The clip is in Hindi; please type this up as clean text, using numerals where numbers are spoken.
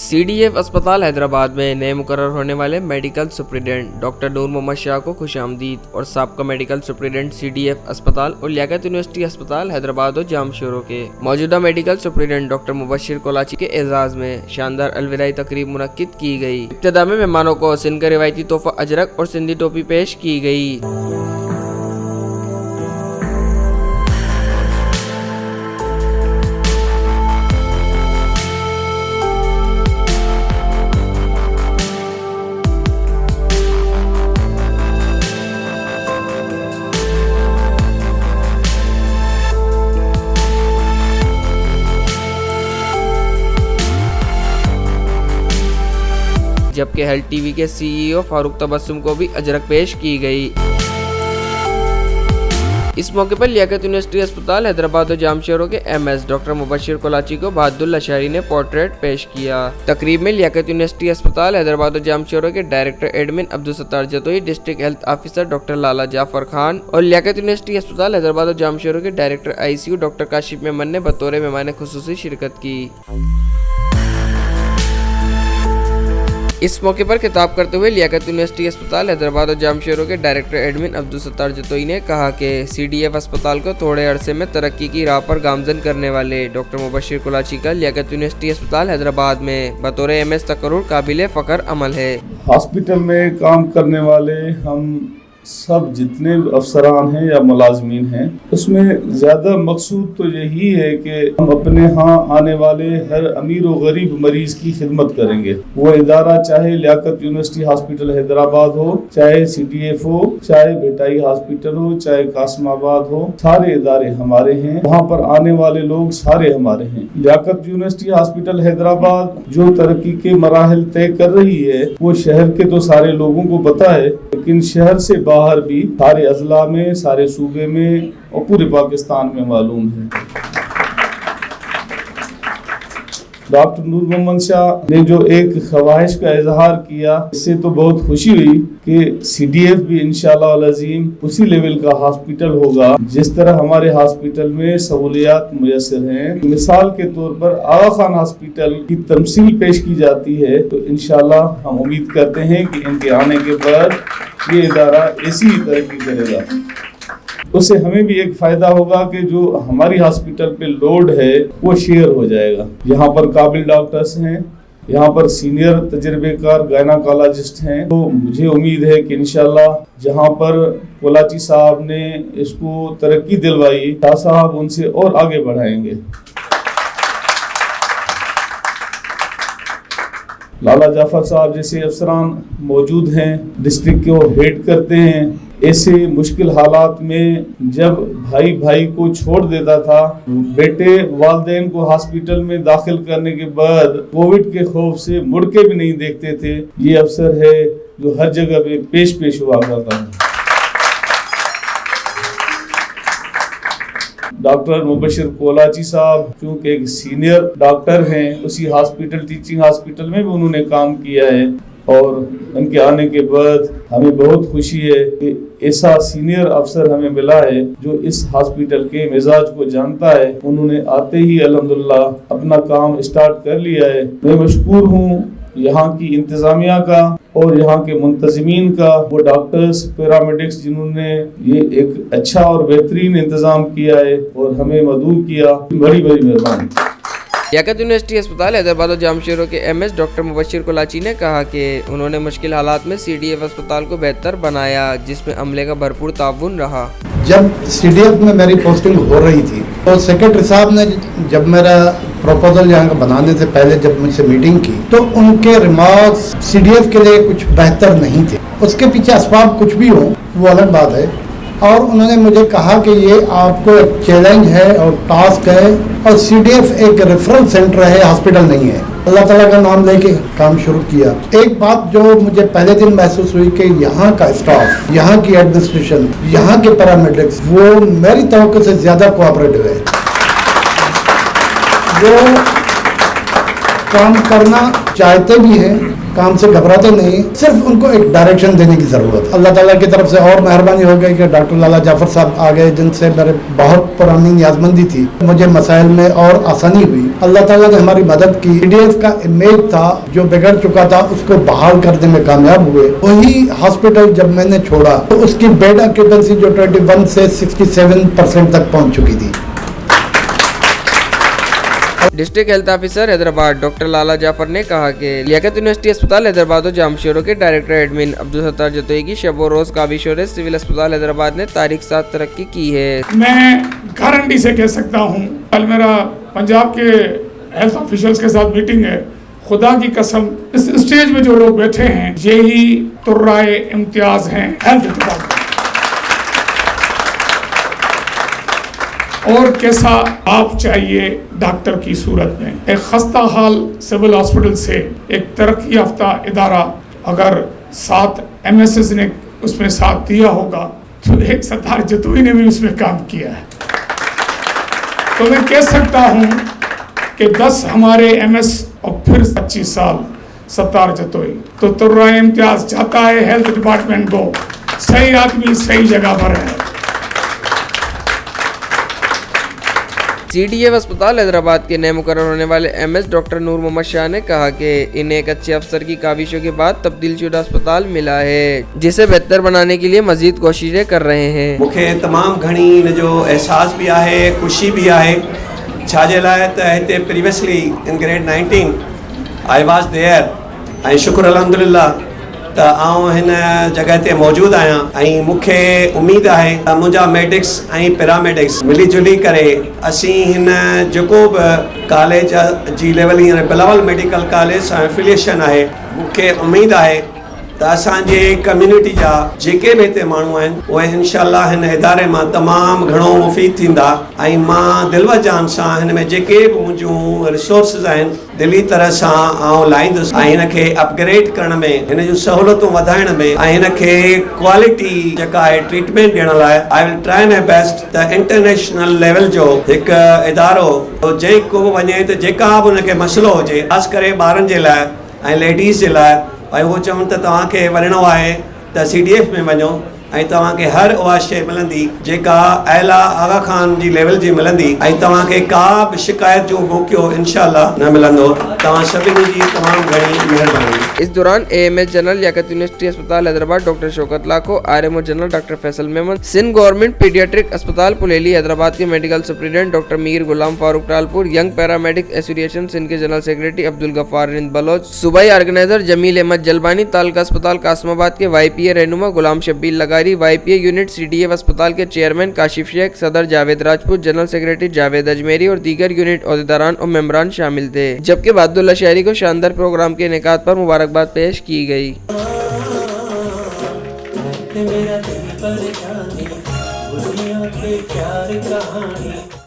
सीडीएफ अस्पताल हैदराबाद में नए मुकर्रर होने वाले मेडिकल सुप्रिटेंडेंट डॉक्टर नूर मोहम्मद शाह को खुशामदीद और साबका मेडिकल सुप्रिटेंडेंट सीडीएफ अस्पताल और लियाकत यूनिवर्सिटी अस्पताल हैदराबाद और जामशोरों के मौजूदा मेडिकल सुप्रिटेंडेंट डॉक्टर मुबशिर कोलाची के एजाज में शानदार अलविदाई तकरीब मुनक्किद की गई। इब्तिदा में मेहमानों को सिंध का रिवायती तोहफा अजरक और सिंधी टोपी पेश की गई। जबकि हेल्थ टीवी के सीईओ फारूक तबस्सुम को भी अजरक पेश की गई। इस मौके पर लियाकत यूनिवर्सिटी अस्पताल हैदराबाद और जामशोरों के एमएस डॉक्टर मुबशिर कोलाची को बहादुर लशारी ने पोर्ट्रेट पेश किया। तकरीब में लियाकत यूनिवर्सिटी अस्पताल हैदराबाद और जामशोरों के director admin Abdul Sattar Jatoi, district health officer doctor Lala Jafar Khan और लियाकत यूनिवर्सिटी अस्पताल हैदराबाद और जामशोरों के director ICU doctor Kashif Memon ने बतौर मेहमान खुसूसी शिरकत की। इस मौके पर खिताब करते हुए लियाकत यूनिवर्सिटी अस्पताल हैदराबाद और जामशोरों के डायरेक्टर एडमिन अब्दुल सत्तार जतोई ने कहा कि सीडीएफ अस्पताल को थोड़े अरसे में तरक्की की राह पर गामजन करने वाले डॉक्टर मुबशिर कोलाची का लियाकत यूनिवर्सिटी अस्पताल हैदराबाद में बतौर एमएस तकर्रुर काबिल फ़ख्र अमल है। हॉस्पिटल में काम करने वाले हम सब जितने अफसरान हैं या मुलाजमीन हैं, उसमें ज़्यादा मकसूद तो यही है कि हम अपने यहाँ आने वाले हर अमीर और गरीब मरीज की खिदमत करेंगे। वो इदारा चाहे लियाकत यूनिवर्सिटी हॉस्पिटल हैदराबाद हो, चाहे सीडीएफ हो, चाहे भेटाई हॉस्पिटल हो, चाहे कासमाबाद हो, सारे इदारे हमारे हैं। वहाँ पर आने वाले लोग सारे हमारे हैं। लियाकत यूनिवर्सिटी हॉस्पिटल हैदराबाद जो तरक्की के मराहल तय कर रही है वो शहर के तो सारे लोगों को पता है, लेकिन शहर से बाहर भी सारे अजला में, सारे सूबे में और पूरे पाकिस्तान में मालूम है। डॉक्टर नूर मोहम्मद शाह ने जो एक ख्वाहिश का इजहार किया, इससे तो बहुत खुशी हुई कि सीडीएफ भी इंशाअल्लाह अज़ीम उसी लेवल का हॉस्पिटल होगा जिस तरह हमारे हॉस्पिटल में सहूलियात मुयस्सर हैं। मिसाल के तौर पर आगा खान हॉस्पिटल की तमसील पेश की जाती है, तो इंशाअल्लाह हम उम्मीद करते हैं कि इनके आने के बाद ये इदारा ऐसी ही तरक्की करेगा। उससे हमें भी एक फायदा होगा कि जो हमारी हॉस्पिटल पे लोड है वो शेयर हो जाएगा। यहाँ पर काबिल डॉक्टर्स हैं, यहाँ पर सीनियर तजर्बेकार गायनाकोलॉजिस्ट हैं, तो मुझे उम्मीद है कि इंशाल्लाह जहाँ पर कोलाची साहब ने इसको तरक्की दिलवाई, शाह साहब उनसे और आगे बढ़ाएंगे। लाला जाफर साहब जैसे अफसरान मौजूद हैं, डिस्ट्रिक्ट को हेड करते हैं। ऐसे मुश्किल हालात में जब भाई भाई को छोड़ देता था, बेटे वालिदैन को हॉस्पिटल में दाखिल करने के बाद कोविड के खौफ से मुड़ के भी नहीं देखते थे, ये अफसर है जो हर जगह पे पेश हुआ करता है। डॉक्टर मुबशिर कोलाची साहब चूँकि एक सीनियर डॉक्टर हैं, उसी हॉस्पिटल टीचिंग हॉस्पिटल में भी उन्होंने काम किया है और उनके आने के बाद हमें बहुत खुशी है कि ऐसा सीनियर अफसर हमें मिला है जो इस हॉस्पिटल के मिजाज को जानता है। उन्होंने आते ही अल्हम्दुलिल्लाह अपना काम स्टार्ट कर लिया है। मैं मशकूर हूँ यहाँ की इंतजामिया का और यहाँ के मुंतजिमीन का, वो डॉक्टर्स पैरामेडिक्स जिन्होंने ये एक अच्छा और बेहतरीन इंतजाम किया है और हमें मदऊ किया। बड़ी बड़ी मेहरबानी। लियाकत यूनिवर्सिटी अस्पताल हैदराबाद और जामशोरों के एमएस डॉक्टर मुबशिर कोलाची ने कहा कि उन्होंने मुश्किल हालात में सीडीएफ अस्पताल को बेहतर बनाया, जिसमें अमले का भरपूर ताउन रहा। जब सीडीएफ में मेरी पोस्टिंग हो रही थी तो सेक्रेटरी साहब ने जब मेरा प्रपोजल यहाँ का बनाने से पहले जब मुझसे मीटिंग की तो उनके रिमार्क्स सीडीएफ के लिए कुछ बेहतर नहीं थे। उसके पीछे असबाब कुछ भी हो वो अलग बात है, और उन्होंने मुझे कहा कि ये आपको एक चैलेंज है और टास्क है, और सीडीएफ एक रेफरल सेंटर है, हॉस्पिटल नहीं है। अल्लाह ताला का नाम लेके काम शुरू किया। एक बात जो मुझे पहले दिन महसूस हुई कि यहाँ का स्टाफ, यहाँ की एडमिनिस्ट्रेशन, यहाँ के पैरामेडिक्स वो मेरी तवक्को से ज्यादा कोऑपरेटिव है। वो काम करना चाहते भी हैं, काम से घबराते नहीं, सिर्फ उनको एक डायरेक्शन देने की जरूरत। अल्लाह ताला की तरफ से और मेहरबानी हो गई कि डॉक्टर लाला जाफर साहब आ गए, जिनसे मेरे बहुत पुरानी नियाजमंदी थी, मुझे मसाइल में और आसानी हुई। अल्लाह ताला ने हमारी मदद की। सीडीएफ का इमेज था जो बिगड़ चुका था, उसको बहाल करने में कामयाब हुए। वही हॉस्पिटल जब मैंने छोड़ा तो उसकी बेड ऑक्यूपेंसी जो 21 से 67% तक पहुंच चुकी थी। District health officer Hyderabad doctor Lala Jafar ने कहा कि लियाकत यूनिवर्सिटी अस्पताल हैदराबाद और जामशोरों के डायरेक्टर एडमिन अब्दुल सत्तार जतोई की शब व रोज काबिशों सिविल अस्पताल हैदराबाद ने तारीख साथ तरक्की की है। मैं गारंटी से कह सकता हूँ, कल मेरा पंजाब के हेल्थ ऑफिशियल्स के साथ मीटिंग है, खुदा की कसम इस स्टेज में जो लोग बैठे हैं यही तुर्राए इम्तियाज हैं हेल्थ डिपार्टमेंट। और कैसा आप चाहिए डॉक्टर की सूरत में, एक खस्ता हाल सिविल हॉस्पिटल से एक तरक्की याफ्ता इदारा अगर 7 MSS ने उसमें साथ दिया होगा तो एक सत्तार जतोई ने भी उसमें काम किया है। तो मैं कह सकता हूं कि 10 हमारे MS और फिर 25 साल सत्तार जतोई, तो तुर्राए इम्तियाज चाहता है हेल्थ डिपार्टमेंट को सही आदमी सही जगह पर है। CDF अस्पताल हैदराबाद के नए मुकर्रर होने वाले MS डॉक्टर नूर मोहम्मद शाह ने कहा कि इन्हें एक अच्छे अफसर की काविशों के बाद तब्दील शुदा अस्पताल मिला है, जिसे बेहतर बनाने के लिए मजीद कोशिशें कर रहे हैं। मुझे तमाम घनी इन जो एहसास भी है, खुशी भी है, छाजे लाए त हिते previously in grade 19 I was there ऐं शुक्र अल्हम्दुलिल्लाह त आउं हिन जगह ते मौजूदु आहियां ऐं मूंखे उमेद आहे त मुंहिंजा मेडिक्स ऐं पैरामेडिक्स मिली जुली करे असीं हिन जेको बि कॉलेज जी लेवल हींअर बिलावल मेडिकल कॉलेज सां एफिलिएशन आहे, मूंखे उमेद आहे त असांजे कम्यूनिटी जा जेके बि हिते माण्हू आहिनि उहे इंशाअल्लाह हिन इदारे मां तमामु घणो मुफ़ीद थींदा ऐं मां दिलि जान सां हिन में जेके बि मुंहिंजूं रिसोर्सिस आहिनि दिली तरह सां आउं लाहींदुसि ऐं हिन खे अपग्रेड करण में, हिन जूं सहूलियतूं वधाइण में ऐं हिन खे क्वालिटी जेका आहे ट्रीटमेंट ॾियण लाइ I will try my best त इंटरनेशनल लेवल जो हिकु इदारो जंहिं को बि वञे त जेका बि हुनखे मसइलो हुजे, ख़ासि करे ॿारनि जे लाइ ऐं लेडीज़ जे लाइ, ऐं उहो चवनि त तव्हांखे वञिणो आहे त CDF में वञो ऐं तव्हांखे हर उहा शइ मिलंदी जेका आला आगा खान जी लेवल जी मिलंदी ऐं तव्हांखे का बि शिकायत जो मौक़ो इंशाअल्लाह न मिलंदो। तव्हां सभिनी जी तमामु घणी महिरबानी। इस दौरान AMH जनरल लियाकत यूनिवर्सिटी अस्पताल Hyderabad doctor Shaukat Lakho, RMO general doctor Faisal Memon, Sindh government paediatric अस्पताल पुलेली हैदराबाद के medical superintendent doctor Mir Ghulam Farooq Talpur, young paramedic association Sindh के जनरल सेक्रेटरी अब्दुल गफ्फार रिंद बलोच, सूबाई ऑर्गेनाइजर जमील अहमद जलबानी, तालका अस्पताल कासमाबाद के YPA रहनुमा Ghulam Shabbir Lagari, YPA unit CDF अस्पताल के चेयरमैन काशिफ शेख, सदर जावेद राजपूत, जनरल सेक्रेटरी जावेद अजमेरी और दीगर यूनिट ओहदेदारान और मेंबरान शामिल थे। जबकि अब्दुल्ला शहरी को शानदार प्रोग्राम के इनेकाद पर मुबारकबाद पेश की गई। मेरा दिल पर जाने दुनिया के प्यार कहानी।